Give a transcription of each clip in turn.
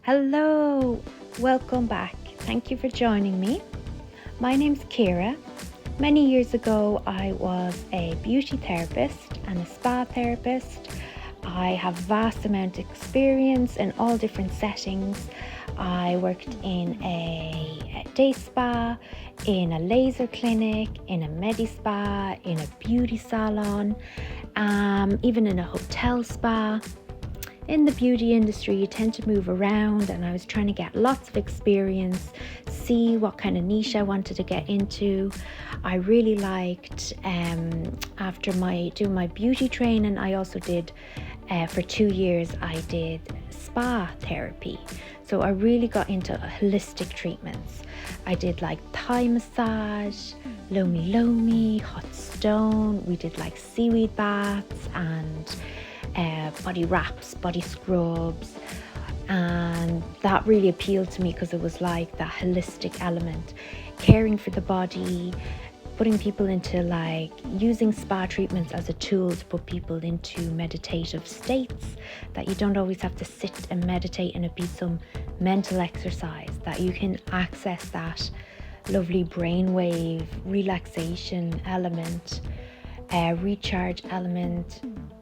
Hello, welcome back. Thank you for joining me. My name's Kira. Many years ago, I was a beauty therapist and a spa therapist. I have vast amount of experience in all different settings. I worked in a day spa, in a laser clinic, in a medi spa, in a beauty salon, even in a hotel spa. In the beauty industry, you tend to move around, and I was trying to get lots of experience, see what kind of niche I wanted to get into. I really liked, after doing my beauty training, I also did, for 2 years, I did spa therapy. So I really got into holistic treatments. I did like Thai massage, lomi, hot stone. We did like seaweed baths and body wraps, body scrubs, and that really appealed to me because it was like that holistic element, caring for the body, putting people into like using spa treatments as a tool to put people into meditative states, that you don't always have to sit and meditate and it be some mental exercise, that you can access that lovely brainwave relaxation element, recharge element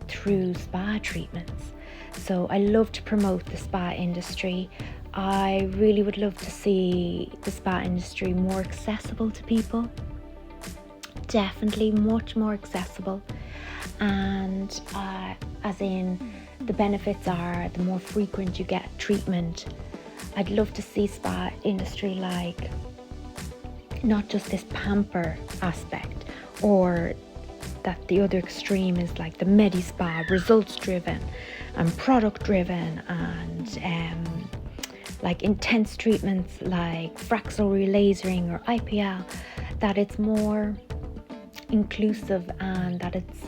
through spa treatments. So I love to promote the spa industry. I really would love to see the spa industry more accessible to people. Definitely much more accessible. And as in, the benefits are the more frequent you get treatment. I'd love to see spa industry like not just this pamper aspect, or that the other extreme is like the medi spa, results driven and product driven, and like intense treatments like fractal relasering or IPL, that it's more inclusive and that it's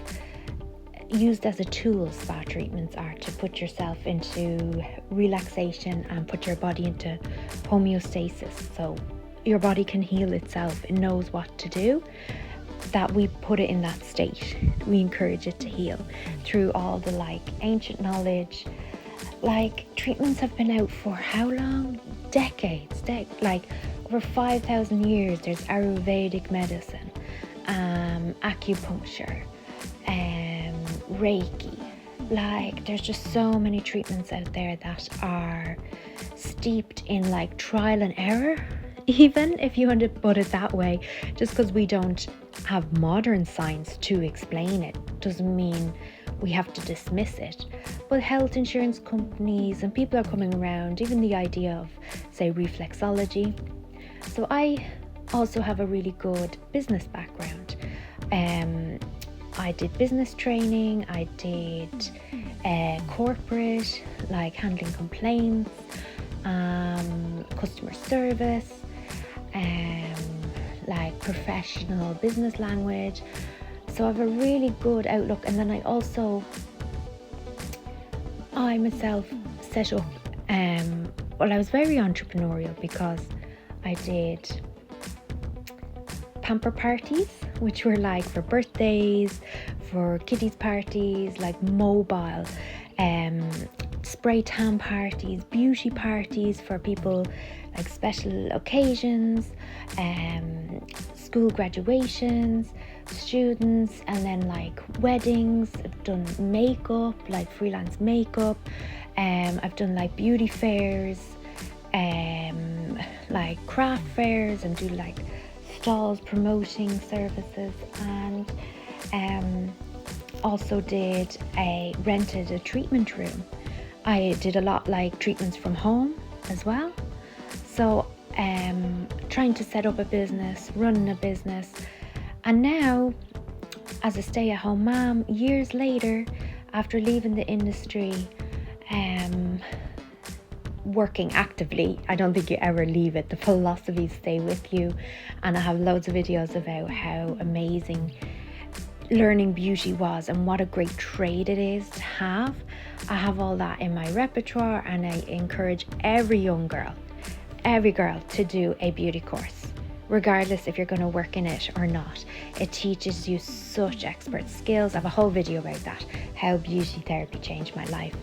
used as a tool. Spa treatments are to put yourself into relaxation and put your body into homeostasis, so your body can heal itself. It knows what to do, that we put it in that state. We encourage it to heal through all the like ancient knowledge. Like treatments have been out for how long? Decades, like over 5,000 years. There's Ayurvedic medicine, acupuncture, Reiki. Like there's just so many treatments out there that are steeped in like trial and error, even if you want to put it that way. Just because we don't have modern science to explain it doesn't mean we have to dismiss it. But health insurance companies and people are coming around, even the idea of, say, reflexology. So I also have a really good business background. I did business training, I did corporate, like handling complaints, customer service, like professional business language. So I have a really good outlook. And then I myself set up, I was very entrepreneurial because I did pamper parties, which were like for birthdays, for kiddies parties, like mobile, spray tan parties, beauty parties for people, like special occasions, school graduations, students, and then like weddings. I've done makeup, like freelance makeup. I've done like beauty fairs, like craft fairs, and do like stalls promoting services, and also rented a treatment room. I did a lot like treatments from home as well. So trying to set up a business, running a business. And now, as a stay-at-home mom, years later, after leaving the industry, working actively, I don't think you ever leave it. The philosophies stay with you. And I have loads of videos about how amazing learning beauty was and what a great trade it is to have. I have all that in my repertoire, and I encourage every girl to do a beauty course, regardless if you're going to work in it or not. It teaches you such expert skills. I have a whole video about that, how beauty therapy changed my life.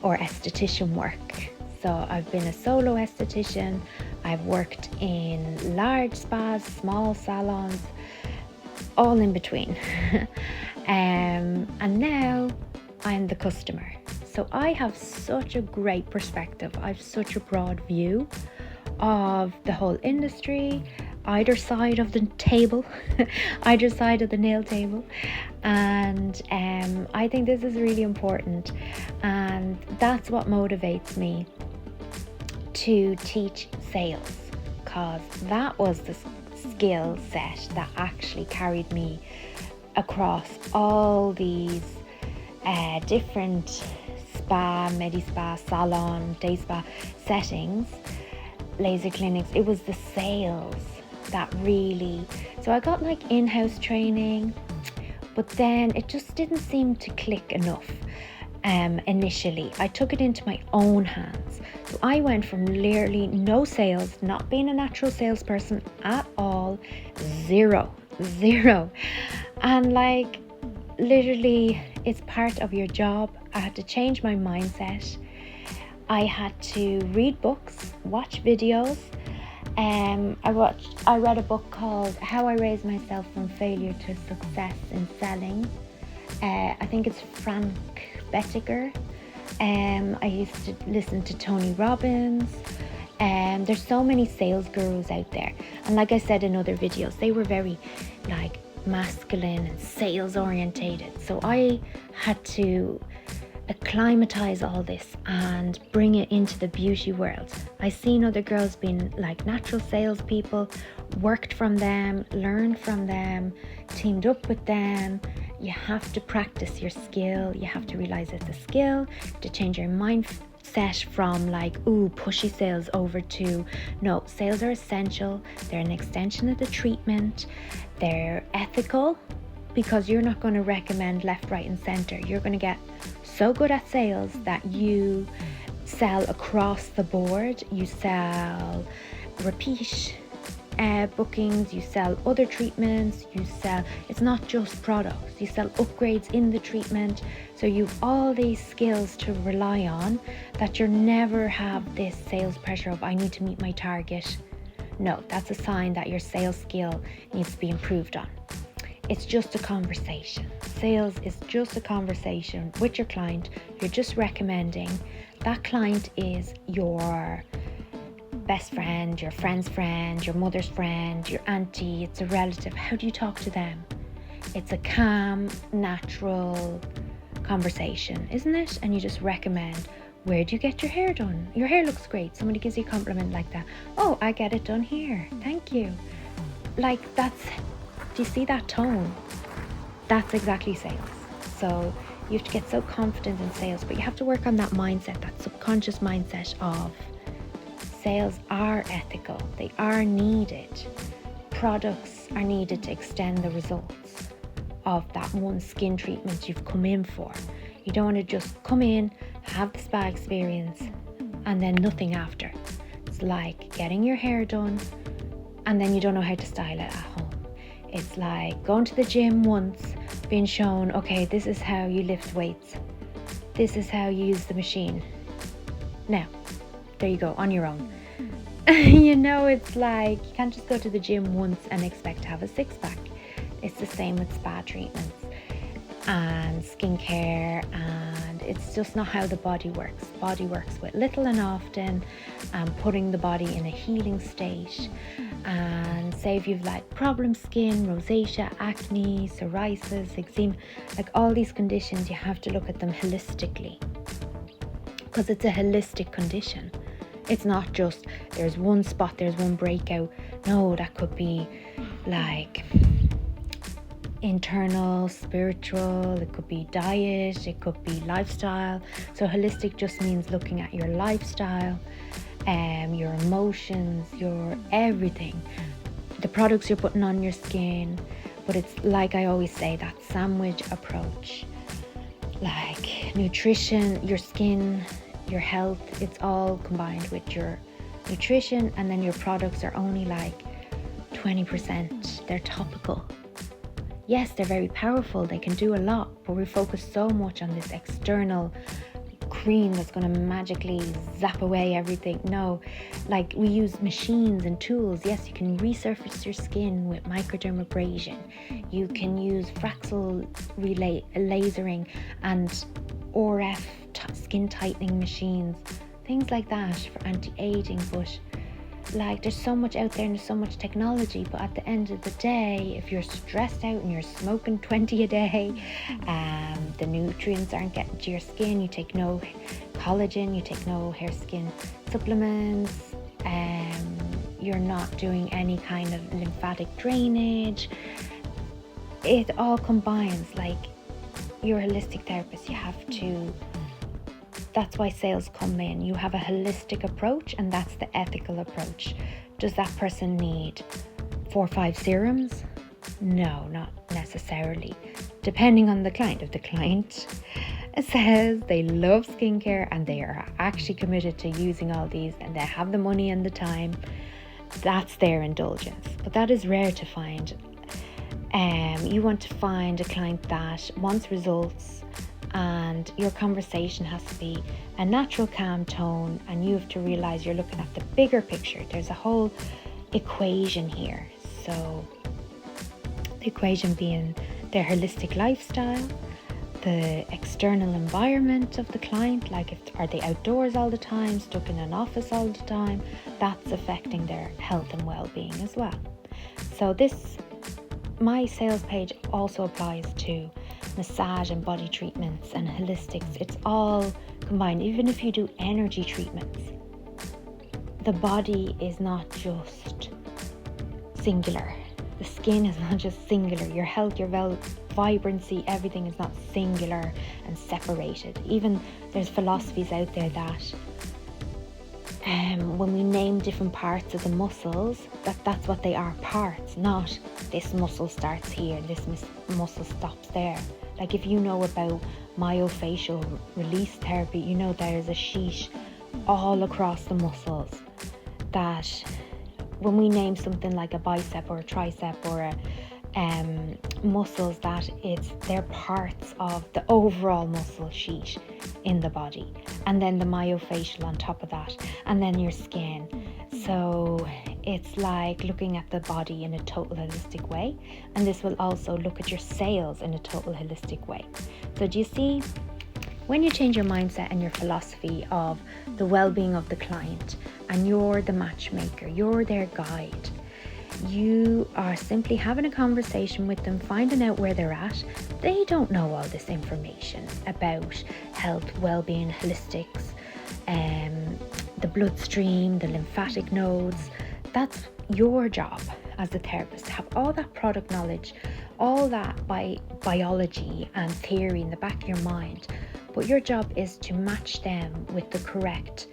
or esthetician work. So I've been a solo esthetician, I've worked in large spas, small salons, all in between. And now I'm the customer. So I have such a great perspective. I have such a broad view of the whole industry, either side of the table, either side of the nail table. And I think this is really important. And that's what motivates me to teach sales, because that was the skill set that actually carried me across all these different spa, medi-spa, salon, day spa settings, laser clinics. It was the sales that really, so I got like in-house training, but then it just didn't seem to click enough. Initially, I took it into my own hands. So I went from literally no sales, not being a natural salesperson at all, zero. And like, literally, it's part of your job. I had to change my mindset. I had to read books, watch videos. I read a book called How I Raised Myself from Failure to Success in Selling. I think it's Frank Bettiger. I used to listen to Tony Robbins. There's so many sales gurus out there. And like I said in other videos, they were very like masculine and sales orientated. So I had to acclimatize all this and bring it into the beauty world. I seen other girls being like natural salespeople, worked from them, learned from them, teamed up with them. You have to practice your skill. You have to realize it's a skill, to change your mindset from like, ooh, pushy sales over to, no, sales are essential. They're an extension of the treatment. They're ethical, because you're not going to recommend left, right, and center. You're going to get so good at sales that you sell across the board. You sell repeat bookings, you sell other treatments, you sell, it's not just products, you sell upgrades in the treatment. So you've all these skills to rely on, that you never have this sales pressure of I need to meet my target. No, that's a sign that your sales skill needs to be improved on. It's just a conversation. Sales is just a conversation with your client. You're just recommending. That client is your best friend, your friend's friend, your mother's friend, your auntie. It's a relative. How do you talk to them? It's a calm, natural conversation, isn't it? And you just recommend, where do you get your hair done? Your hair looks great. Somebody gives you a compliment like that. Oh, I get it done here. Thank you. Like, that's, do you see that tone? That's exactly sales. So you have to get so confident in sales, but you have to work on that mindset, that subconscious mindset of sales are ethical. They are needed. Products are needed to extend the results of that one skin treatment you've come in for. You don't want to just come in, have the spa experience, and then nothing after. It's like getting your hair done, and then you don't know how to style it at home. It's like going to the gym once, being shown, okay, this is how you lift weights. This is how you use the machine. Now, there you go, on your own. You know, it's like, you can't just go to the gym once and expect to have a six-pack. It's the same with spa treatments and skincare, and it's just not how the body works. Body works with little and often, and putting the body in a healing state. And say if you've like problem skin, rosacea, acne, psoriasis, eczema, like all these conditions, you have to look at them holistically, because it's a holistic condition. It's not just there's one spot, there's one breakout. No, that could be like internal, spiritual, it could be diet, it could be lifestyle. So holistic just means looking at your lifestyle, your emotions, your everything, the products you're putting on your skin. But it's like I always say, that sandwich approach, like nutrition, your skin, your health, it's all combined with your nutrition, and then your products are only like 20%. They're topical. Yes, they're very powerful, they can do a lot, but we focus so much on this external cream that's going to magically zap away everything. No, like we use machines and tools. Yes, you can resurface your skin with microdermabrasion. You can use Fraxel lasering and RF skin tightening machines, things like that for anti-aging. But like, there's so much out there and there's so much technology, but at the end of the day, if you're stressed out and you're smoking 20 a day, the nutrients aren't getting to your skin, you take no collagen, you take no hair skin supplements, you're not doing any kind of lymphatic drainage, it all combines. Like, you're a holistic therapist, you have to, that's why sales come in. You have a holistic approach, and that's the ethical approach. Does that person need 4 or 5 serums? No, not necessarily. Depending on the client. If the client says they love skincare and they are actually committed to using all these and they have the money and the time, that's their indulgence. But that is rare to find. You want to find a client that wants results, and your conversation has to be a natural, calm tone, and you have to realize you're looking at the bigger picture. There's a whole equation here. So the equation being their holistic lifestyle, the external environment of the client, like are they outdoors all the time, stuck in an office all the time, that's affecting their health and well-being as well. So my sales page also applies to massage and body treatments and holistics. It's all combined. Even if you do energy treatments, the body is not just singular. The skin is not just singular. Your health, your vibrancy, everything is not singular and separated. Even there's philosophies out there that when we name different parts of the muscles, that's what they are, parts, not this muscle starts here and this muscle stops there. Like, if you know about myofascial release therapy, you know there's a sheet all across the muscles, that when we name something like a bicep or a tricep or a muscles, that they're parts of the overall muscle sheet in the body, and then the myofascial on top of that, and then your skin. So it's like looking at the body in a total holistic way, and this will also look at your sales in a total holistic way. So do you see, when you change your mindset and your philosophy of the well-being of the client, and you're the matchmaker, you're their guide, you are simply having a conversation with them, finding out where they're at. They don't know all this information about health, well-being, holistics, the bloodstream, the lymphatic nodes. That's your job as a therapist, to have all that product knowledge, all that biology and theory in the back of your mind. But your job is to match them with the correct.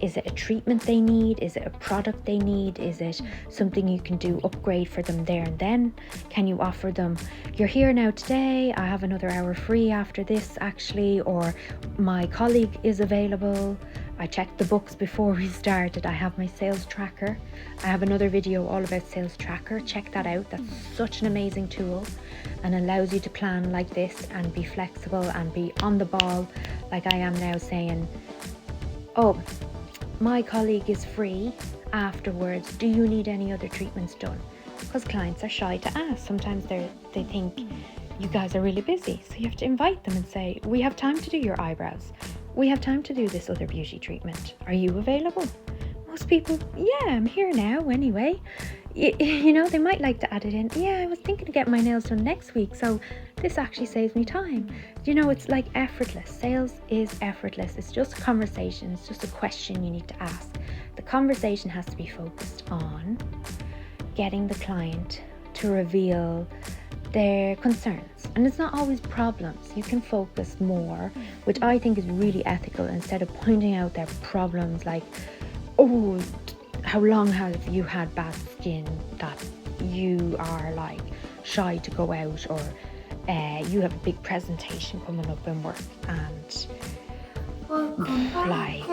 Is it a treatment they need? Is it a product they need? Is it something you can do upgrade for them there and then? Can you offer them, you're here now today, I have another hour free after this actually, or my colleague is available. I checked the books before we started. I have my sales tracker. I have another video all about sales tracker. Check that out. That's such an amazing tool and allows you to plan like this and be flexible and be on the ball, like I am now, saying, oh, my colleague is free afterwards, do you need any other treatments done? Because clients are shy to ask. Sometimes they think you guys are really busy, so you have to invite them and say, we have time to do your eyebrows, we have time to do this other beauty treatment, are you available? Most people, yeah, I'm here now anyway. You know, they might like to add it in, yeah, I was thinking of getting my nails done next week, so this actually saves me time. You know, it's like effortless. Sales is effortless. It's just a conversation. It's just a question you need to ask. The conversation has to be focused on getting the client to reveal their concerns. And it's not always problems. You can focus more, which I think is really ethical, instead of pointing out their problems like, oh, how long have you had bad skin that you are like shy to go out, or you have a big presentation coming up in work and like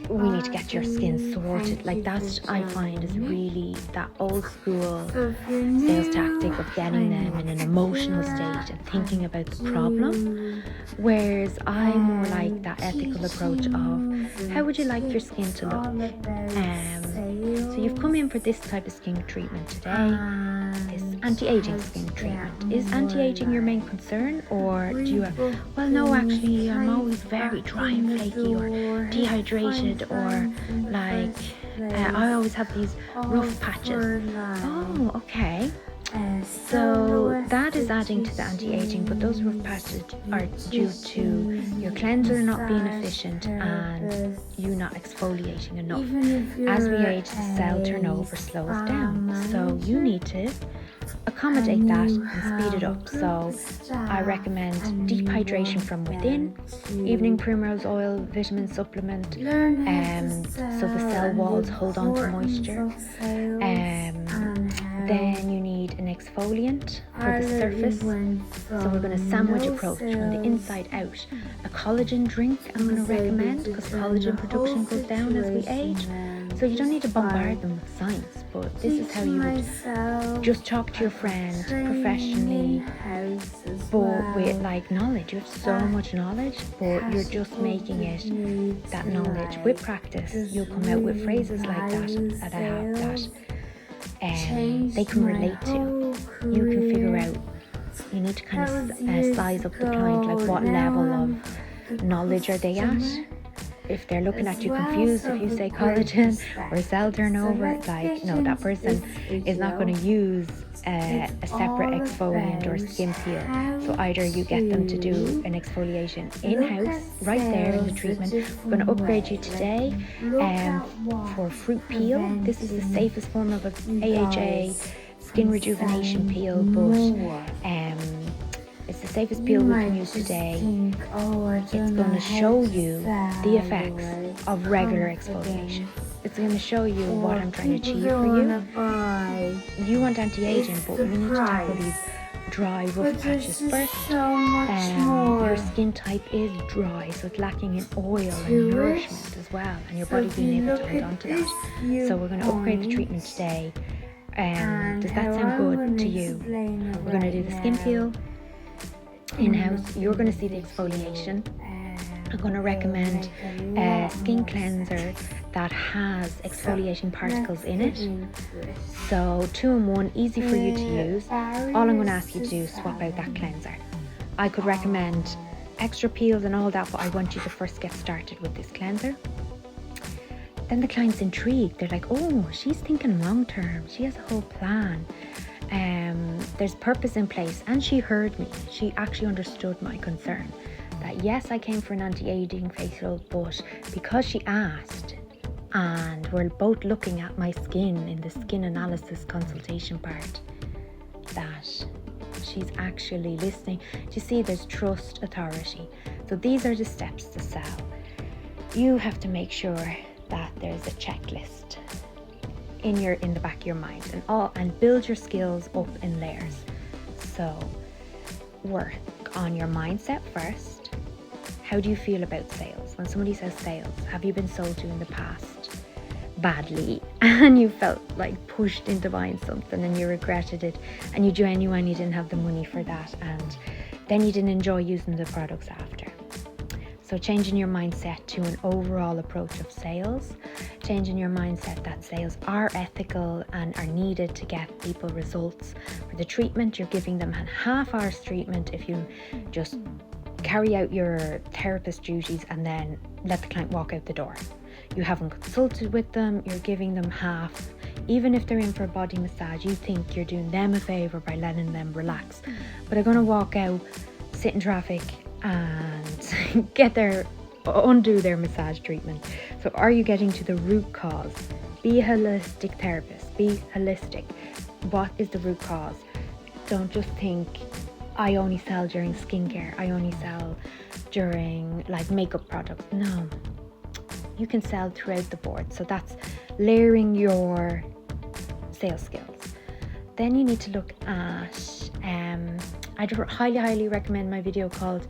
we need to get your skin sorted. Like that, I find, is really that old school sales tactic of getting them in an emotional state and thinking about the problem. Whereas I'm more like that ethical approach of how would you like your skin to look? So you've come in for this type of skin treatment today, this anti-aging skin treatment. Is anti-aging your main concern, or do you have, well no, actually I'm always very dry and flaky or dehydrated, or like I always have these rough patches. Oh, okay. So that is adding to the anti-aging, but those rough patches are due to your cleanser not being efficient and you not exfoliating enough. As we age, the cell turnover slows down, so you need to accommodate that and speed it up. So I recommend deep hydration from within, evening primrose oil, vitamin supplement, so the cell walls hold on to moisture. Then you need an exfoliant for the surface. So we're going to sandwich approach from the inside out. A collagen drink I'm going to recommend, because collagen production goes down as we age. So you don't need to bombard them with science, but this is how you would just talk to your friend professionally, but with like knowledge. You have so much knowledge, but you're just making it that knowledge with practice. You'll come out with phrases like that I have that they can relate to. You can figure out, you need to kind of size up the client, like what level of knowledge are they at. If they're looking at you confused, if you say collagen or cell turnover, like no, that person is not going to use a separate exfoliant or skin peel. So either you get them to do an exfoliation in-house right there in the treatment. We're going to upgrade you today for fruit peel. This is the safest form of an AHA skin rejuvenation peel, but it's the safest peel we can use today. It's going to show you the effects of regular exfoliation. It's going to show you what I'm trying to achieve for you. You want anti-aging, but we need to tackle these dry, rough patches first. Your skin type is dry, so it's lacking in oil and nourishment as well, and your body being able to hold on to that. So we're going to upgrade the treatment today. Does that sound good to you? We're going to do the skin peel in-house. You're going to see the exfoliation. I'm going to recommend a skin cleanser that has exfoliating particles in it. So 2-in-1, easy for you to use. All I'm going to ask you to do is swap out that cleanser. I could recommend extra peels and all that, but I want you to first get started with this cleanser. Then the client's intrigued. They're like, oh, she's thinking long term. She has a whole plan. There's purpose in place, and she heard me. She actually understood my concern that yes, I came for an anti-aging facial, but because she asked, and we're both looking at my skin in the skin analysis consultation part, that she's actually listening. Do you see, there's trust, authority. So these are the steps to sell. You have to make sure that there's a checklist in the back of your mind, and build your skills up in layers. So work on your mindset first. How do you feel about sales? When somebody says sales, have you been sold to in the past badly and you felt like pushed into buying something and you regretted it and you genuinely didn't have the money for that, and then you didn't enjoy using the products after? So changing your mindset to an overall approach of sales, changing your mindset that sales are ethical and are needed to get people results. For the treatment, you're giving them a half-hour's treatment if you just carry out your therapist duties and then let the client walk out the door. You haven't consulted with them, you're giving them half. Even if they're in for a body massage, you think you're doing them a favour by letting them relax. But they're going to walk out, sit in traffic, and undo their massage treatment. So are you getting to the root cause? Be a holistic therapist. Be holistic. What is the root cause? Don't just think, I only sell during skincare. I only sell during like makeup products. No, you can sell throughout the board. So that's layering your sales skills. Then you need to look at, I'd highly recommend my video called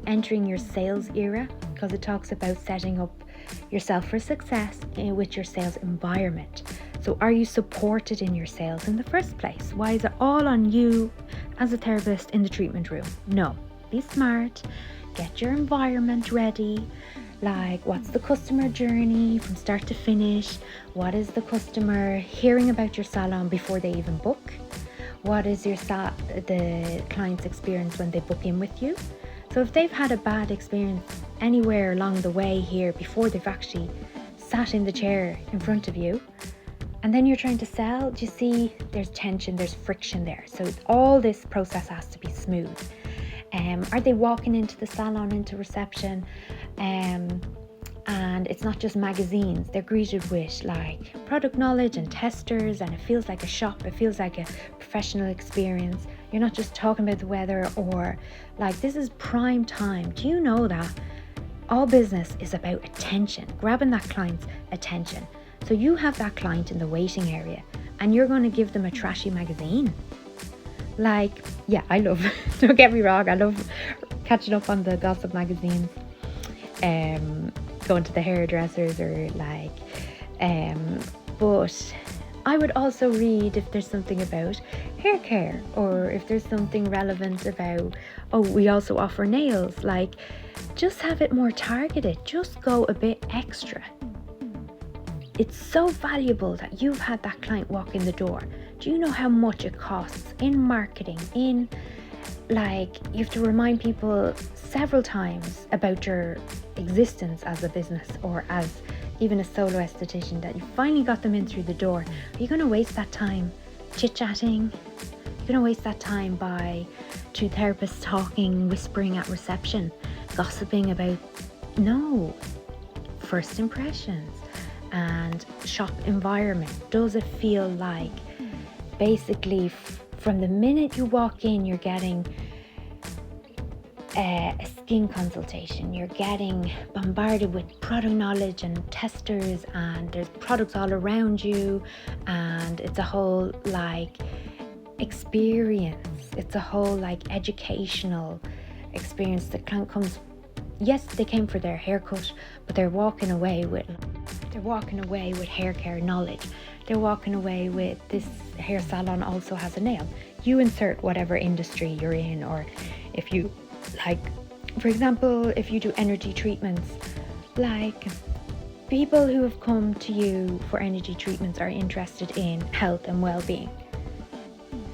Entering Your Sales Era. because it talks about setting up yourself for success with your sales environment. So are you supported in your sales in the first place? Why is it all on you as a therapist in the treatment room? No, be smart, get your environment ready. Like, what's the customer journey from start to finish? What is the customer hearing about your salon before they even book? What is the client's experience when they book in with you? So if they've had a bad experience anywhere along the way here before they've actually sat in the chair in front of you, and then you're trying to sell, do you see there's tension, there's friction there. So all this process has to be smooth. Are they walking into the salon, into reception, and it's not just magazines, they're greeted with like product knowledge and testers, and it feels like a shop, it feels like a professional experience. You're not just talking about the weather, or like, this is prime time. Do you know that all business is about attention, grabbing that client's attention? So you have that client in the waiting area and you're going to give them a trashy magazine. Like, yeah, I love, don't get me wrong, I love catching up on the gossip magazines, going to the hairdressers or like, but I would also read if there's something about hair care, or if there's something relevant about, oh, we also offer nails. Like, just have it more targeted, just go a bit extra. It's so valuable that you've had that client walk in the door. Do you know how much it costs in marketing, in like, you have to remind people several times about your existence as a business, or as even a solo esthetician, that you finally got them in through the door. Are you going to waste that time chit-chatting? You're going to waste that time by two therapists talking, whispering at reception, gossiping about, no. First impressions and shop environment. Does it feel like basically from the minute you walk in, you're getting a skin consultation, you're getting bombarded with product knowledge and testers, and there's products all around you, and it's a whole like experience, it's a whole like educational experience. The client comes, yes, they came for their haircut, but they're walking away with hair care knowledge. They're walking away with, this hair salon also has a nail. You insert whatever industry you're in, or if you like, for example, if you do energy treatments, like people who have come to you for energy treatments are interested in health and well-being.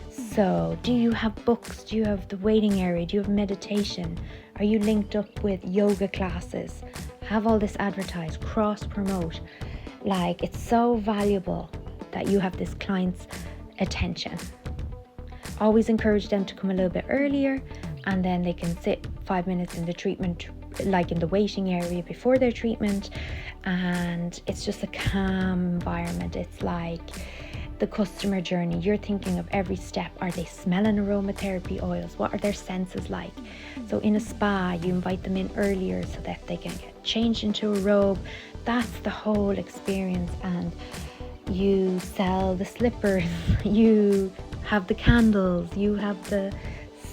So do you have books? Do you have the waiting area? Do you have meditation? Are you linked up with yoga classes? Have all this advertised, cross promote. Like, it's so valuable that you have this client's attention. Always encourage them to come a little bit earlier, and then they can sit 5 minutes in the treatment, like in the waiting area before their treatment, and it's just a calm environment. It's like the customer journey. You're thinking of every step. Are they smelling aromatherapy oils? What are their senses like? So in a spa, you invite them in earlier so that they can get changed into a robe. That's the whole experience. And you sell the slippers, you have the candles, you have the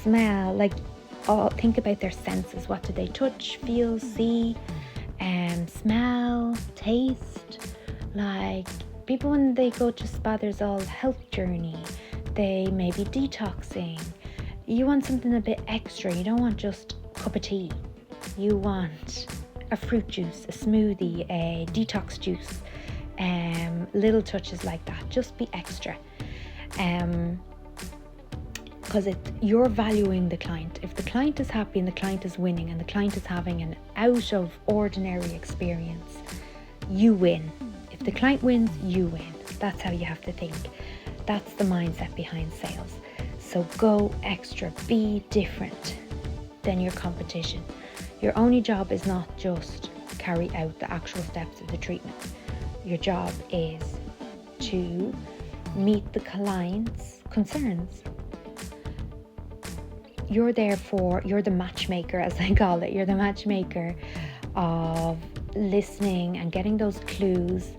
smell, like, think about their senses. What do they touch, feel, see, smell, taste? Like, people, when they go to spa, there's all health journey. They may be detoxing. You want something a bit extra. You don't want just a cup of tea. You want a fruit juice, a smoothie, a detox juice, little touches like that. Just be extra. Because you're valuing the client. If the client is happy and the client is winning and the client is having an out of ordinary experience, you win. If the client wins, you win. That's how you have to think. That's the mindset behind sales. So go extra, be different than your competition. Your only job is not just carry out the actual steps of the treatment. Your job is to meet the client's concerns. You're the matchmaker, as I call it. You're the matchmaker of listening and getting those clues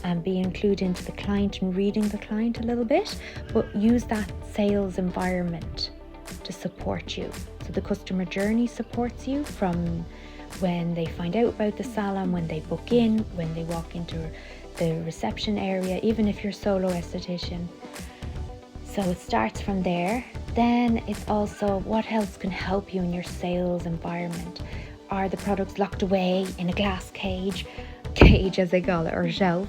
and being clued into the client and reading the client a little bit, but use that sales environment to support you. So the customer journey supports you from when they find out about the salon, when they book in, when they walk into the reception area, even if you're solo esthetician. So it starts from there. Then it's also what else can help you in your sales environment. Are the products locked away in a glass cage as they call it, or shelf?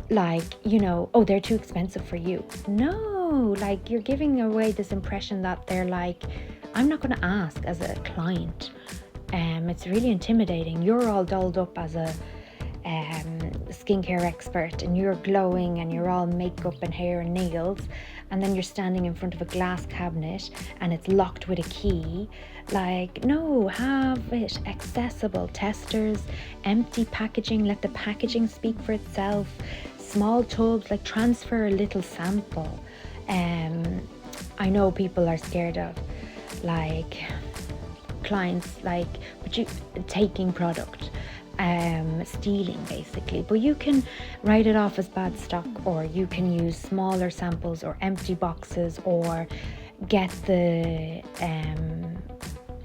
Like, oh, they're too expensive for you. No, like you're giving away this impression that they're like, I'm not going to ask as a client. It's really intimidating. You're all dolled up as a skincare expert, and you're glowing and you're all makeup and hair and nails, and then you're standing in front of a glass cabinet and it's locked with a key. Like, no, have it accessible. Testers, empty packaging, let the packaging speak for itself. Small tubs, like transfer a little sample. I know people are scared of like clients like taking product, stealing basically, but you can write it off as bad stock, or you can use smaller samples or empty boxes, or get the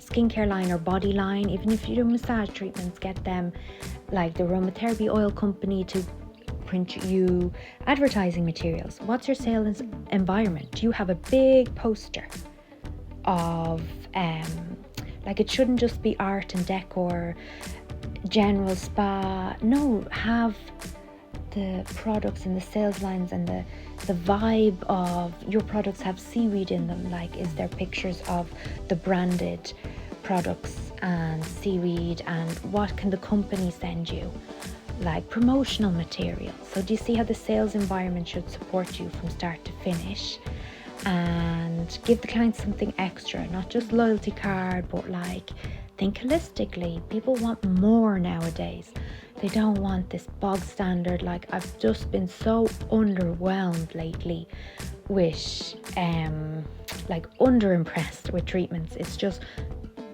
skincare line or body line. Even if you do massage treatments, get them, like the aromatherapy oil company, to print you advertising materials. What's your sales environment? Do you have a big poster of like, it shouldn't just be art and decor, general spa. No, have the products and the sales lines and the vibe of your products have seaweed in them. Like, is there pictures of the branded products and seaweed, and what can the company send you? Like promotional material. So do you see how the sales environment should support you from start to finish, and give the client something extra, not just loyalty card, but like, think holistically. People want more nowadays. They don't want this bog standard. Like, I've just been so underwhelmed lately with like underimpressed with treatments. It's just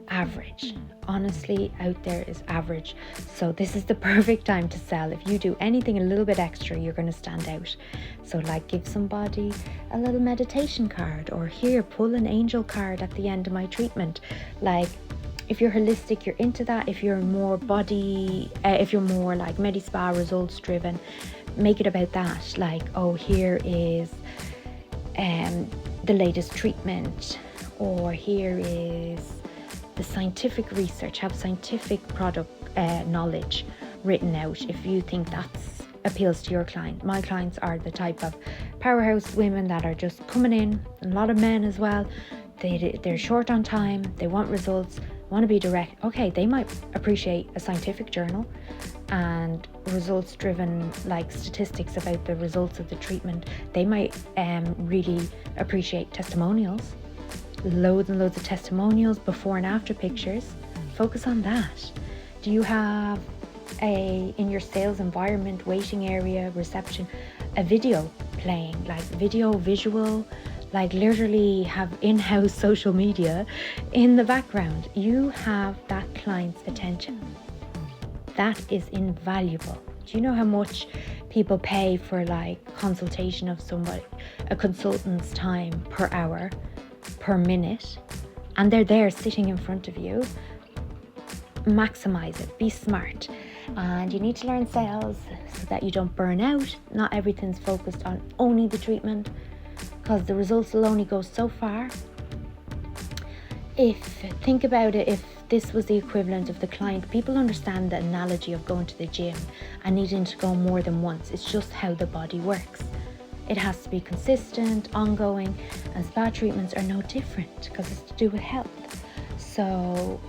average. Honestly, out there is average. So this is the perfect time to sell. If you do anything a little bit extra, you're going to stand out. So like, give somebody a little meditation card, or here, pull an angel card at the end of my treatment. Like, if you're holistic, you're into that. If you're more body, if you're more like Medi-Spa results driven, make it about that. Like, oh, here is the latest treatment, or here is the scientific research. Have scientific product knowledge written out if you think that's appeals to your client. My clients are the type of powerhouse women that are just coming in, and a lot of men as well. They're short on time, they want results, want to be direct. Okay, they might appreciate a scientific journal and results driven, like statistics about the results of the treatment. They might really appreciate testimonials, loads and loads of testimonials, before and after pictures. Focus on that. Do you have in your sales environment, waiting area, reception, a video playing, like visual, like literally have in-house social media in the background? You have that client's attention. That is invaluable. Do you know how much people pay for like consultation of somebody, a consultant's time per hour, per minute, and they're there sitting in front of you? Maximize it, be smart. And you need to learn sales so that you don't burn out. Not everything's focused on only the treatment, because the results will only go so far. Think about it, if this was the equivalent of the client, people understand the analogy of going to the gym and needing to go more than once. It's just how the body works. It has to be consistent, ongoing, and spa treatments are no different, because it's to do with health. So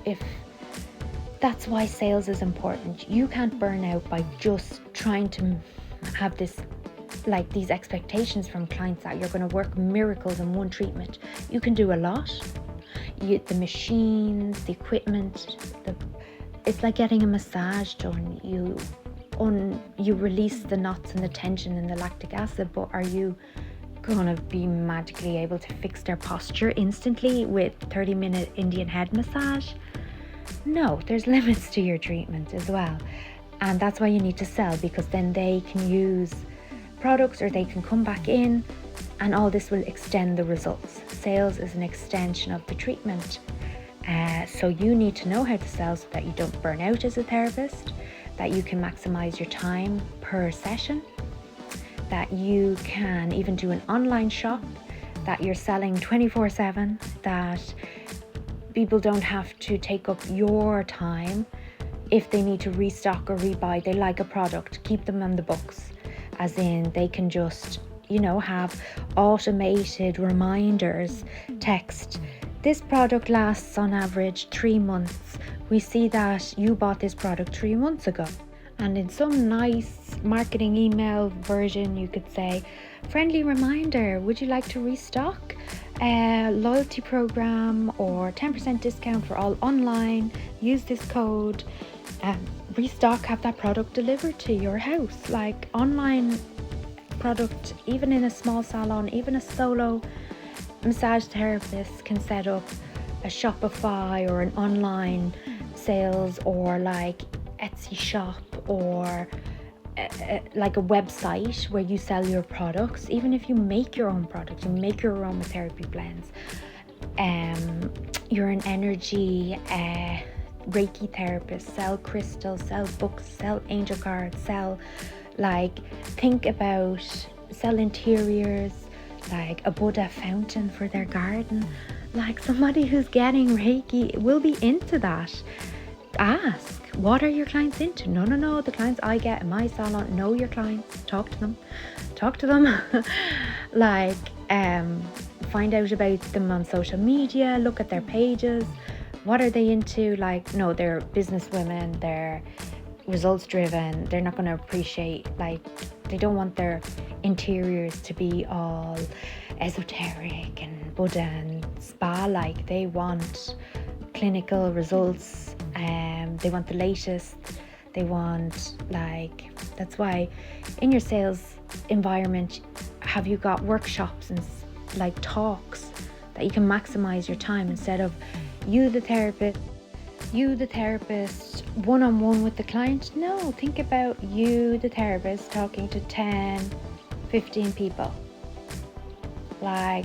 that's why sales is important. You can't burn out by just trying to have these expectations from clients that you're going to work miracles in one treatment. You can do a lot. The machines, the equipment, it's like getting a massage done. You release the knots and the tension and the lactic acid, but are you going to be magically able to fix their posture instantly with 30-minute Indian head massage? No, there's limits to your treatment as well. And that's why you need to sell, because then they can use products, or they can come back in, and all this will extend the results. Sales is an extension of the treatment. So you need to know how to sell so that you don't burn out as a therapist, that you can maximize your time per session, that you can even do an online shop, that you're selling 24/7, that people don't have to take up your time. If they need to restock or rebuy, they like a product, keep them on the books, as in they can just, have automated reminders, text. This product lasts on average 3 months. We see that you bought this product 3 months ago. And in some nice marketing email version, you could say, friendly reminder, would you like to restock? A loyalty program or 10% discount for all online. Use this code. Restock, have that product delivered to your house. Like online product, even in a small salon, even a solo massage therapist can set up a Shopify or an online sales, or like Etsy shop, or like a website where you sell your products. Even if you make your own products, you make your aromatherapy blends, you're an energy Reiki therapist, sell crystals, sell books, sell angel cards, sell sell interiors, like a Buddha fountain for their garden. Like somebody who's getting Reiki will be into that. Ask, what are your clients into? No, the clients I get in my salon, know your clients, talk to them. Find out about them on social media, look at their pages. What are they into? No, they're business women, they're results driven, they're not going to appreciate, they don't want their interiors to be all esoteric and Buddha and spa. They want clinical results, they want the latest, they want that's why in your sales environment, have you got workshops and talks that you can maximize your time, instead of you the therapist one-on-one with the client. No, think about you the therapist talking to 10-15 people. I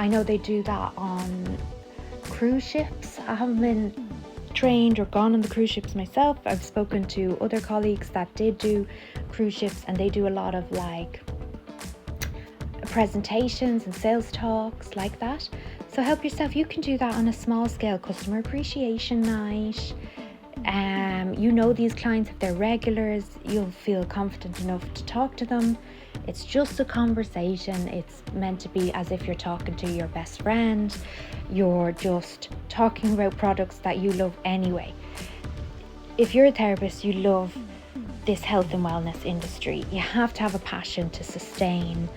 know they do that on cruise ships. I haven't been trained or gone on the cruise ships myself. I've spoken to other colleagues that did do cruise ships, and they do a lot of presentations and sales talks like that. So help yourself. You can do that on a small scale. Customer appreciation night. These clients, if they're regulars, you'll feel confident enough to talk to them. It's just a conversation. It's meant to be as if you're talking to your best friend. You're just talking about products that you love anyway. If you're a therapist, you love this health and wellness industry. You have to have a passion to sustain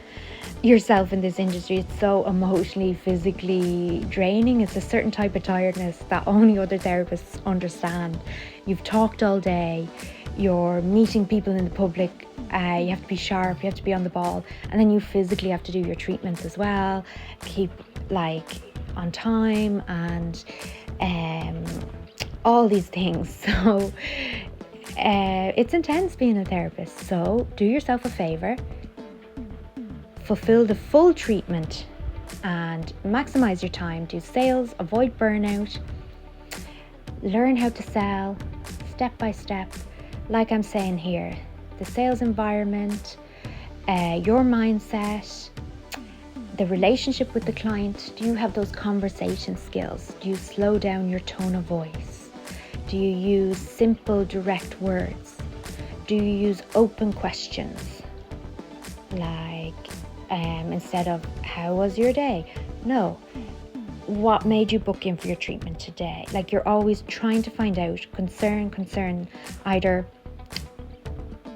yourself in this industry. It's so emotionally, physically draining. It's a certain type of tiredness that only other therapists understand. You've talked all day, you're meeting people in the public, you have to be sharp, you have to be on the ball, and then you physically have to do your treatments as well, keep on time, and all these things. So it's intense being a therapist. So do yourself a favor, fulfill the full treatment and maximize your time. Do sales, avoid burnout, learn how to sell step by step. Like I'm saying here, the sales environment, your mindset, the relationship with the client. Do you have those conversation skills? Do you slow down your tone of voice? Do you use simple, direct words? Do you use open questions? Instead of, how was your day? No, what made you book in for your treatment today? You're always trying to find out concern, either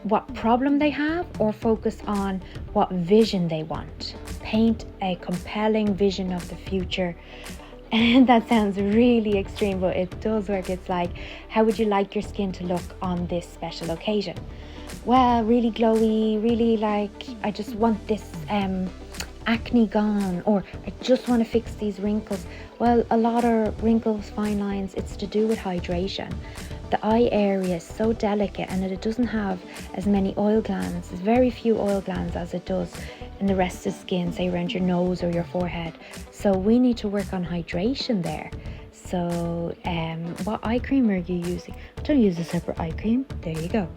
what problem they have or focus on what vision they want. Paint a compelling vision of the future. And that sounds really extreme, but it does work. It's how would you like your skin to look on this special occasion? Well, really glowy, really I just want this acne gone, or I just want to fix these wrinkles. Well, a lot of wrinkles, fine lines, it's to do with hydration. The eye area is so delicate, and it doesn't have as many oil glands. There's very few oil glands as it does in the rest of the skin, say around your nose or your forehead. So we need to work on hydration there. So what eye cream are you using? Don't use a separate eye cream. There you go.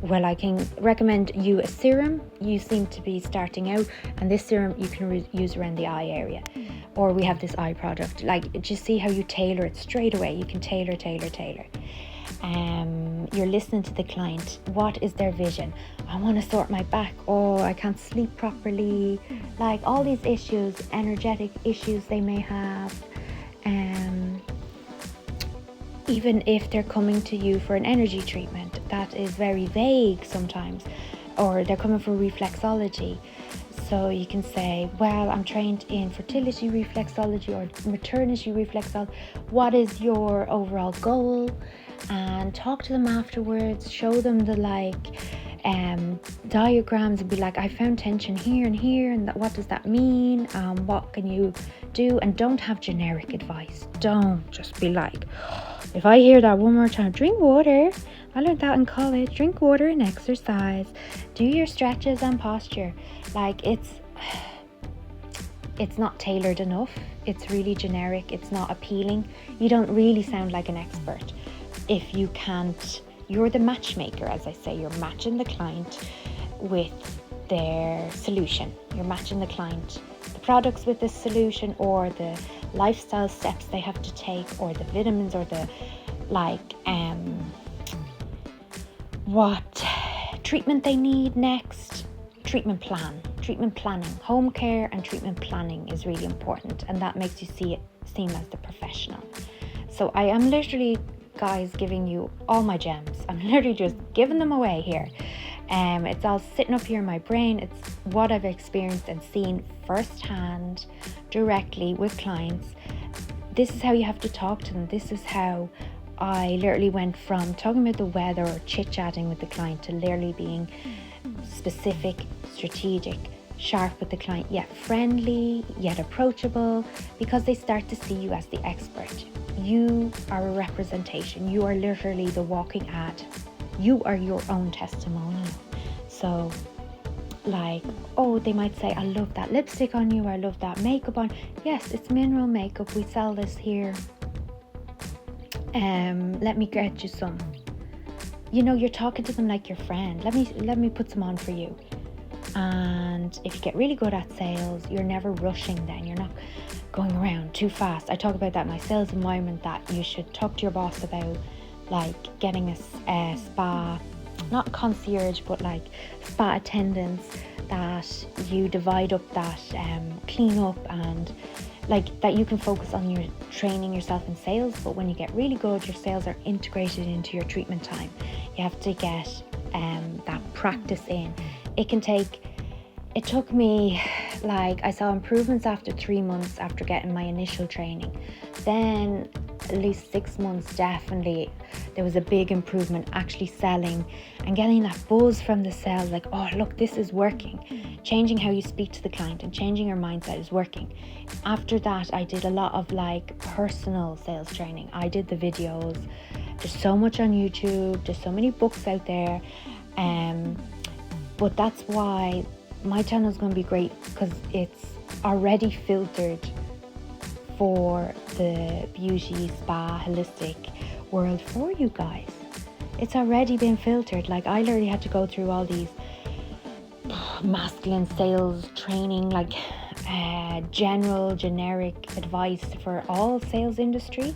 Well, I can recommend you a serum. You seem to be starting out, and this serum you can use around the eye area. Or we have this eye product. Like, just see how you tailor it straight away. You can tailor. You're listening to the client. What is their vision? I want to sort my back. Oh, I can't sleep properly. Like, all these issues, energetic issues they may have. Even if they're coming to you for an energy treatment, that is very vague sometimes. Or they're coming for reflexology. So you can say, well, I'm trained in fertility reflexology or maternity reflexology. What is your overall goal? And talk to them afterwards. Show them the diagrams and be like, I found tension here and here, and what does that mean? What can you do? And don't have generic advice. Don't just be like, if I hear that one more time, drink water. I learned that in college. Drink water and exercise. Do your stretches and posture. Like, it's not tailored enough. It's really generic. It's not appealing. You don't really sound like an expert if you can't. You're the matchmaker, as I say. You're matching the client with their solution. You're matching the client, the products with the solution, or the lifestyle steps they have to take, or the vitamins, or the what treatment they need next. Treatment planning, home care and treatment planning is really important, and that makes you seem as the professional. So I am literally, guys, giving you all my gems. I'm literally just giving them away here. It's all sitting up here in my brain. It's what I've experienced and seen firsthand, directly with clients. This is how you have to talk to them. This is how I literally went from talking about the weather or chit-chatting with the client to literally being specific, strategic, sharp with the client, yet friendly, yet approachable, because they start to see you as the expert. You are a representation. You are literally the walking ad. You are your own testimonial. So, they might say, I love that lipstick on you, I love that makeup on. Yes, it's mineral makeup. We sell this here. Let me get you some. You're talking to them like your friend. Let me put some on for you. And if you get really good at sales, you're never rushing then. You're not going around too fast. I talk about that in my sales environment, that you should talk to your boss about getting a spa, not concierge, but spa attendance, that you divide up that clean up, and that you can focus on your training yourself in sales. But when you get really good, your sales are integrated into your treatment time. You have to get that practice in. It took me, I saw improvements after 3 months after getting my initial training. Then at least 6 months, definitely there was a big improvement actually selling and getting that buzz from the sales, oh look, this is working. Changing how you speak to the client and changing your mindset is working. After that, I did a lot of personal sales training. I did the videos. There's so much on YouTube, there's so many books out there, but that's why my channel is going to be great, because it's already filtered for the beauty, spa, holistic world for you guys. It's already been filtered. I literally had to go through all these masculine sales training, general generic advice for all sales industry,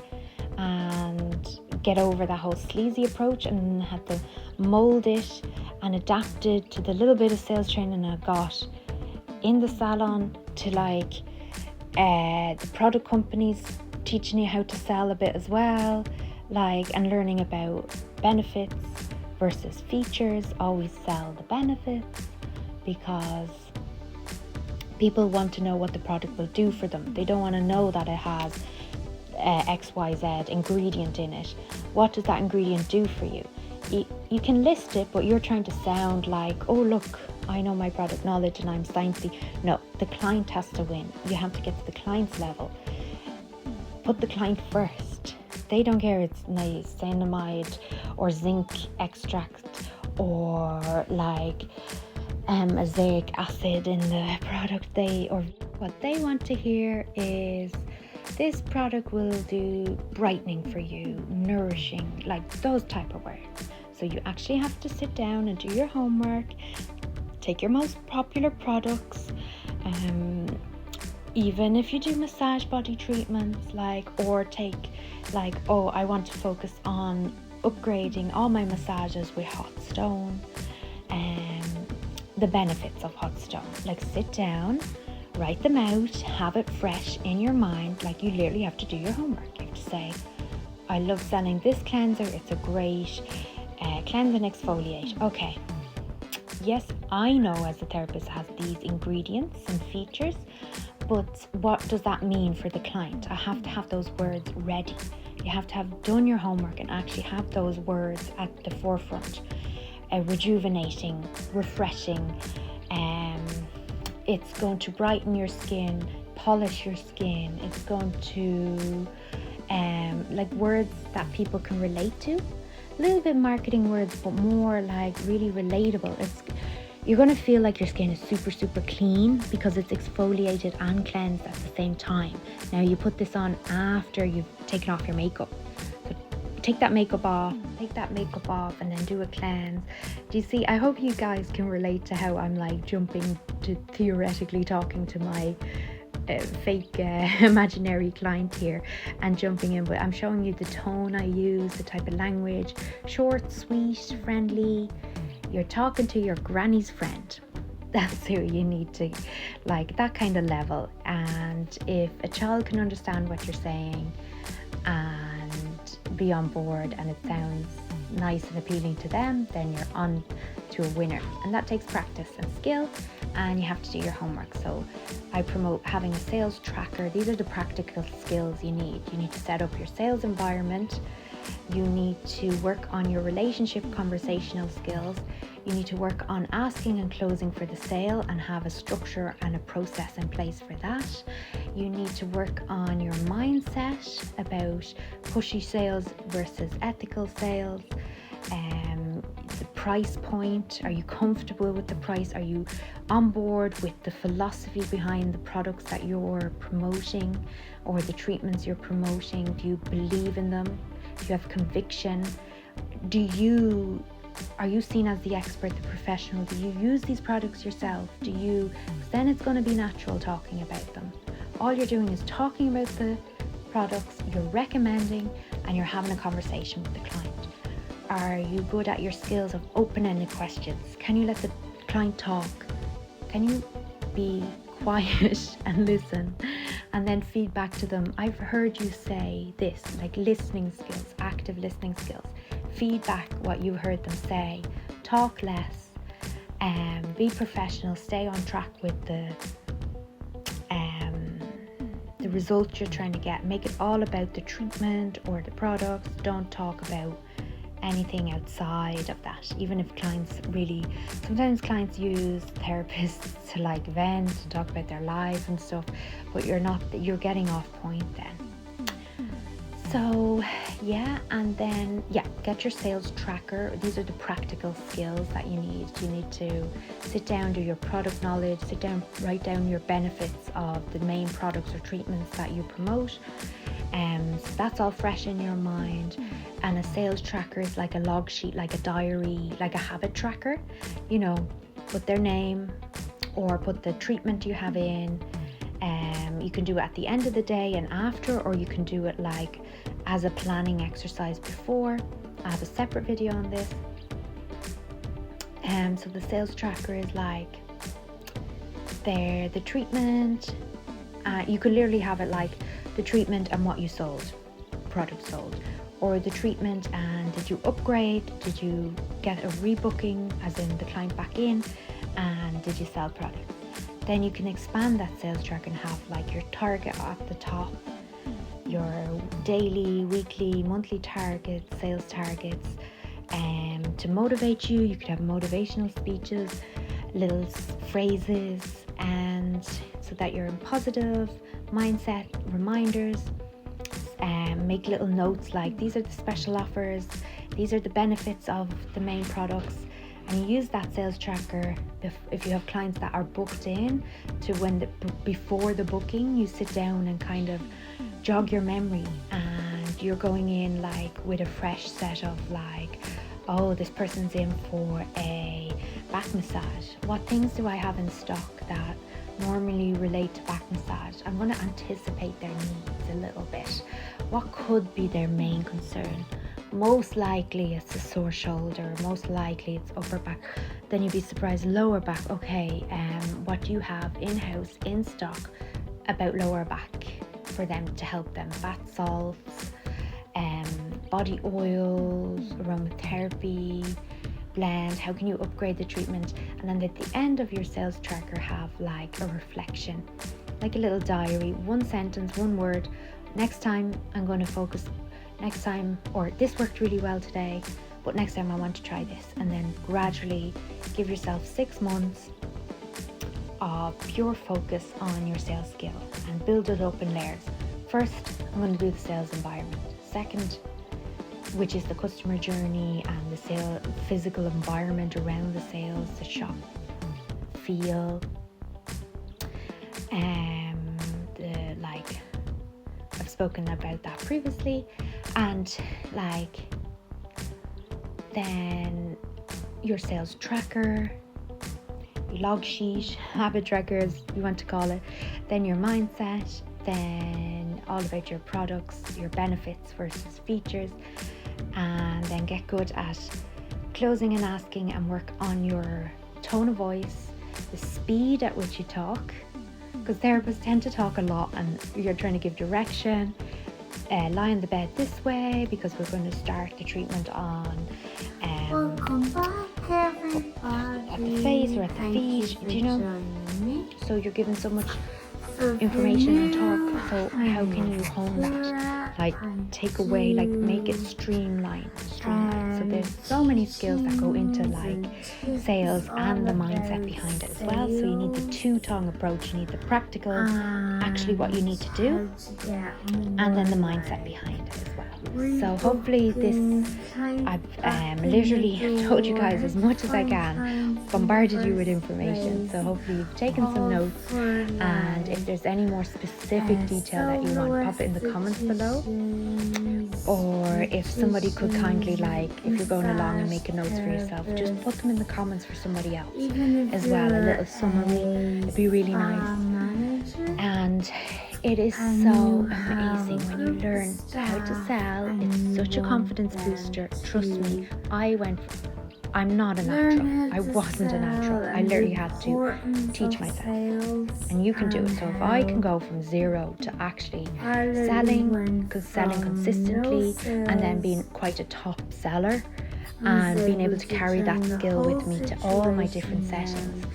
and get over that whole sleazy approach, and had to mold it and adapt it to the little bit of sales training I got in the salon, to the product companies teaching you how to sell a bit as well, and learning about benefits versus features. Always sell the benefits, because people want to know what the product will do for them. They don't want to know that it has XYZ ingredient in it. What does that ingredient do for you? You can list it, but you're trying to sound oh look, I know my product knowledge and I'm sciencey. No, the client has to win. You have to get to the client's level. Put the client first. They don't care it's niacinamide or zinc extract or azelaic acid in the product. What they want to hear is This product will do brightening for you, nourishing, like those type of words. So you actually have to sit down and do your homework, take your most popular products, even if you do massage body treatments, or take I want to focus on upgrading all my massages with hot stone, the benefits of hot stone. Sit down, write them out, have it fresh in your mind. You literally have to do your homework. You have to say, I love selling this cleanser, it's a great cleanse and exfoliate. Okay, yes, I know as a therapist it has these ingredients and features, but what does that mean for the client? I have to have those words ready. You have to have done your homework and actually have those words at the forefront. Rejuvenating, refreshing, it's going to brighten your skin, polish your skin. It's going to words that people can relate to. A little bit marketing words, but more really relatable. You're going to feel like your skin is super, super clean because it's exfoliated and cleansed at the same time. Now you put this on after you've taken off your makeup. So take that makeup off, and then do a cleanse. Do you see? I hope you guys can relate to how I'm jumping to theoretically talking to my fake imaginary client here and jumping in, but I'm showing you the tone I use, the type of language, short, sweet, friendly. You're talking to your granny's friend. That's who you need to, that kind of level. And if a child can understand what you're saying and be on board and it sounds nice and appealing to them, then you're on to a winner. And that takes practice and skill, and you have to do your homework. So I promote having a sales tracker. These are the practical skills you need. You need to set up your sales environment. You need to work on your relationship conversational skills. You need to work on asking and closing for the sale and have a structure and a process in place for that. You need to work on your mindset about pushy sales versus ethical sales. The price point. Are you comfortable with the price? Are you on board with the philosophy behind the products that you're promoting or the treatments you're promoting? Do you believe in them? Do you have conviction? Are you seen as the expert, the professional? Do you use these products yourself? Then it's going to be natural talking about them. All you're doing is talking about the products, you're recommending, and you're having a conversation with the client. Are you good at your skills of open-ended questions? Can you let the client talk? Can you be quiet and listen and then feed back to them? I've heard you say this, listening skills, active listening skills. Feedback what you heard them say. Talk less, be professional, stay on track with the results you're trying to get. Make it all about the treatment or the products. Don't talk about anything outside of that. Even if sometimes clients use therapists to vent and talk about their lives and stuff, but you're getting off point then. So and then get your sales tracker. These are the practical skills that you need. You need to sit down, do your product knowledge, write down your benefits of the main products or treatments that you promote. So that's all fresh in your mind. And a sales tracker is like a log sheet, like a diary, like a habit tracker. Put their name or put the treatment you have in. You can do it at the end of the day and after, or you can do it as a planning exercise before. I have a separate video on this. So the sales tracker is the treatment. You could literally have it the treatment and what you sold, product sold, or the treatment and did you upgrade, did you get a rebooking, as in the client back in, and did you sell products. Then you can expand that sales track and have your target at the top, your daily, weekly, monthly targets, sales targets. To motivate you, you could have motivational speeches, little phrases, and so that you're in positive mindset, reminders. Make little notes these are the special offers, these are the benefits of the main products. And you use that sales tracker if you have clients that are booked in to before the booking, you sit down and kind of jog your memory, and you're going in like with a fresh set of like, oh, this person's in for a back massage. What things do I have in stock that normally relate to back massage? I'm going to anticipate their needs a little bit. What could be their main concern? Most likely it's a sore shoulder, most likely it's upper back. Then you'd be surprised, lower back. Okay, what do you have in-house, in stock about lower back for them to help them? Bath salts, body oils, aromatherapy, blend. How can you upgrade the treatment? And then at the end of your sales tracker have like a reflection, like a little diary, one sentence, one word. Next time I'm going to focus, next time, or this worked really well today, but next time I want to try this. And then gradually give yourself 6 months of pure focus on your sales skill and build it up in layers. First, I'm going to do the sales environment. Second, which is the customer journey and the sale physical environment around the sales, the shop feel, the like I've spoken about that previously, and like then your sales tracker, your log sheet, habit trackers you want to call it, then your mindset, then all about your products, your benefits versus features, and then get good at closing and asking and work on your tone of voice, the speed at which you talk, because therapists tend to talk a lot and you're trying to give direction. Lie in the bed this way because we're going to start the treatment on welcome back, everybody. At the face or at the feet, do you know? So you're given so much information and talk, so how can you hone that, like take away, like make it streamlined. So there's so many skills that go into like sales and the mindset behind it as well. So you need the two-tone approach, you need the practical, actually what you need to do, and then the mindset behind it as well. So hopefully this, I've literally told you guys as much as I can, bombarded you with information, so hopefully you've taken some notes, and if there's any more specific detail that you want, pop it in the comments below, or if somebody could kindly, like if you're going along and make a notes for yourself, just put them in the comments for somebody else as well, a little summary, it'd be really nice. And it is so amazing when you learn how to sell. It's such a confidence booster. Trust me, I'm not a natural. I wasn't a natural. I literally had to teach myself. And you can do it. So if I can go from zero to actually selling consistently, and then being quite a top seller, and being able to carry that skill with me to all my different settings,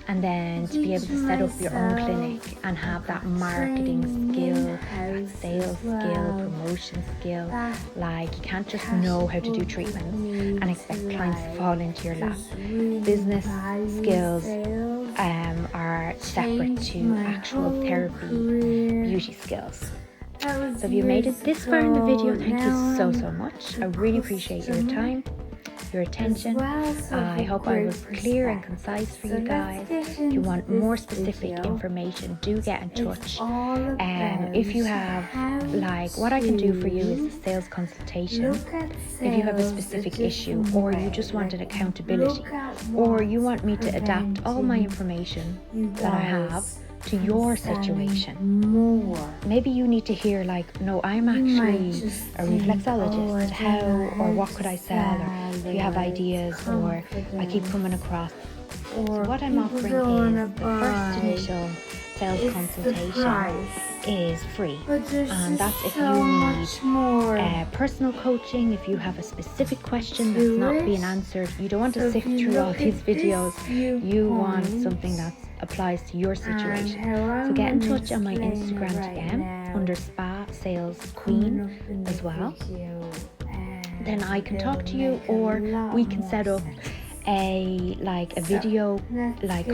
and then to be able to set up your own clinic and have that marketing skill, that sales skill, promotion skill. Like you can't just know how to do treatments and expect clients to fall into your lap. Business skills are separate to actual therapy, beauty skills. So if you made it this far in the video, thank you so much. I really appreciate your time, your attention. I hope I was clear and concise for you guys. If you want more specific information, do get in touch. If you have, like, what I can do for you is a sales consultation. If you have a specific issue, or you just want an accountability, or you want me to adapt all my information that I have to your situation. Maybe you need to hear like, no, I'm actually a reflexologist, how or what could I sell, or if you have ideas, or I keep coming across. So what I'm offering is the first initial sales consultation is free, and that's if you need personal coaching, if you have a specific question that's not being answered, you don't want to sift through all these videos, you want something that applies to your situation. So get in touch on my Instagram DM under Spa Sales Queen as well. Then I can talk to you, or we can set up a video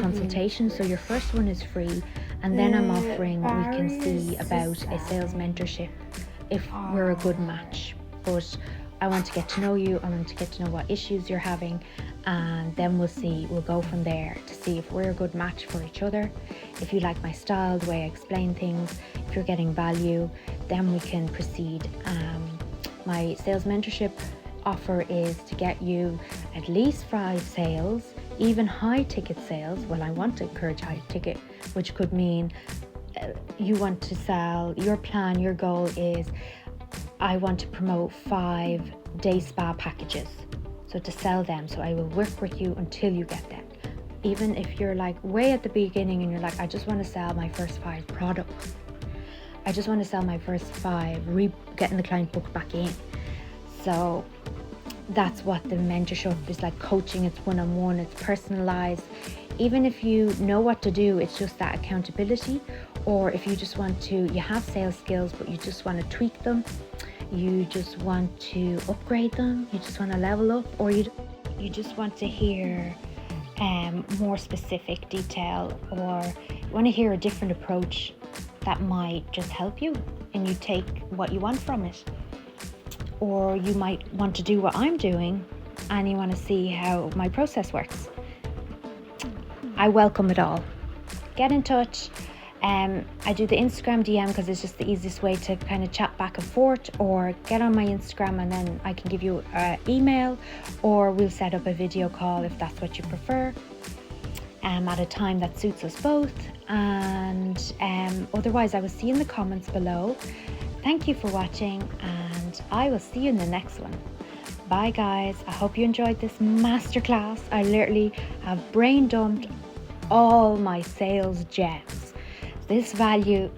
consultation. So your first one is free, and then I'm offering, we can see about a sales mentorship if we're a good match. But I want to get to know you. I want to get to know what issues you're having, and then we'll go from there to see if we're a good match for each other. If you like my style, the way I explain things, if you're getting value, then we can proceed. My sales mentorship offer is to get you at least 5 sales, even high ticket sales. Well, I want to encourage high ticket, which could mean you want to sell, your plan, your goal is, I want to promote 5 day spa packages. So to sell them, so I will work with you until you get them. Even if you're like way at the beginning and you're like, I just want to sell my first 5 products. I just want to sell my first 5, getting the client booked back in. So that's what the mentorship is like. Coaching, it's one-on-one, it's personalized. Even if you know what to do, it's just that accountability. Or if you just want to, you have sales skills, but you just want to tweak them, you just want to upgrade them, you just want to level up, or you just want to hear more specific detail, or you want to hear a different approach that might just help you and you take what you want from it. Or you might want to do what I'm doing and you want to see how my process works. I welcome it all. Get in touch. I do the Instagram DM because it's just the easiest way to kind of chat back and forth, or get on my Instagram and then I can give you an email, or we'll set up a video call if that's what you prefer, at a time that suits us both. And otherwise, I will see you in the comments below. Thank you for watching, and I will see you in the next one. Bye guys, I hope you enjoyed this masterclass. I literally have brain dumped all my sales gems. This value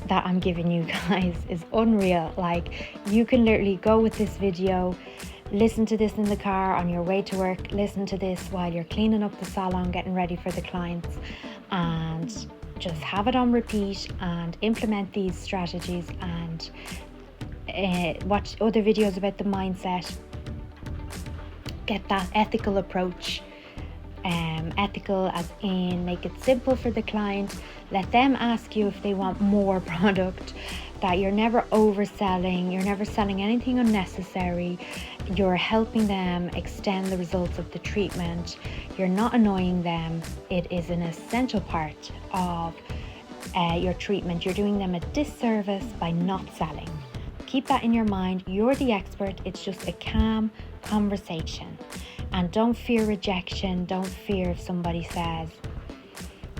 that I'm giving you guys is unreal. Like, you can literally go with this video, listen to this in the car on your way to work, listen to this while you're cleaning up the salon, getting ready for the clients, and just have it on repeat and implement these strategies, and watch other videos about the mindset. Get that ethical approach. Ethical as in, make it simple for the client. Let them ask you if they want more product, that you're never overselling, you're never selling anything unnecessary, you're helping them extend the results of the treatment, you're not annoying them. It is an essential part of your treatment. You're doing them a disservice by not selling. Keep that in your mind. You're the expert. It's just a calm conversation. And don't fear rejection. Don't fear if somebody says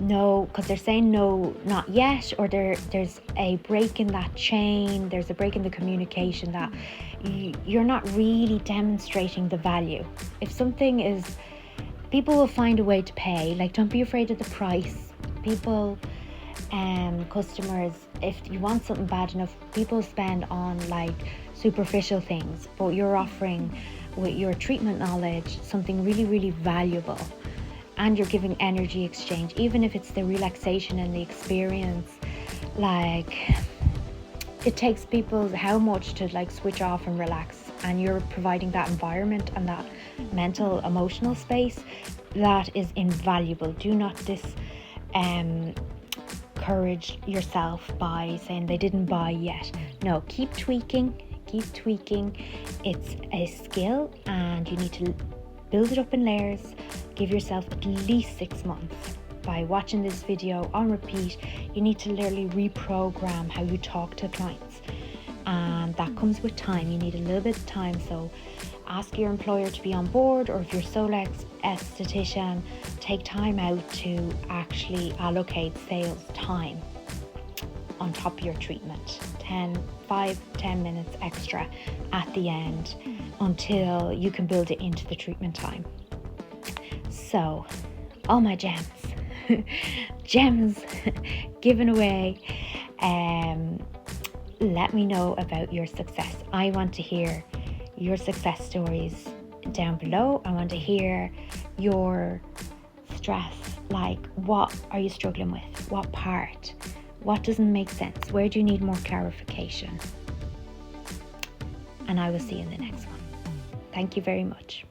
no, because they're saying no, not yet, or there's a break in that chain, there's a break in the communication, that you're not really demonstrating the value. If something is, people will find a way to pay. Like, don't be afraid of the price. People, customers, if you want something bad enough, people spend on like superficial things, but you're offering with your treatment knowledge something really, really valuable, and you're giving energy exchange. Even if it's the relaxation and the experience, like, it takes people how much to like switch off and relax, and you're providing that environment and that mental, emotional space that is invaluable. Do not discourage yourself by saying they didn't buy yet. No, keep tweaking. It's a skill, and you need to build it up in layers. Give yourself at least 6 months. By watching this video on repeat, you need to literally reprogram how you talk to clients, and that comes with time. You need a little bit of time, so ask your employer to be on board, or if you're solo esthetician, take time out to actually allocate sales time on top of your treatment. 5-10 minutes extra at the end until you can build it into the treatment time. So, all my gems given away. Let me know about your success. I want to hear your success stories down below. I want to hear your stress. Like, what are you struggling with? What part? What doesn't make sense? Where do you need more clarification? And I will see you in the next one. Thank you very much.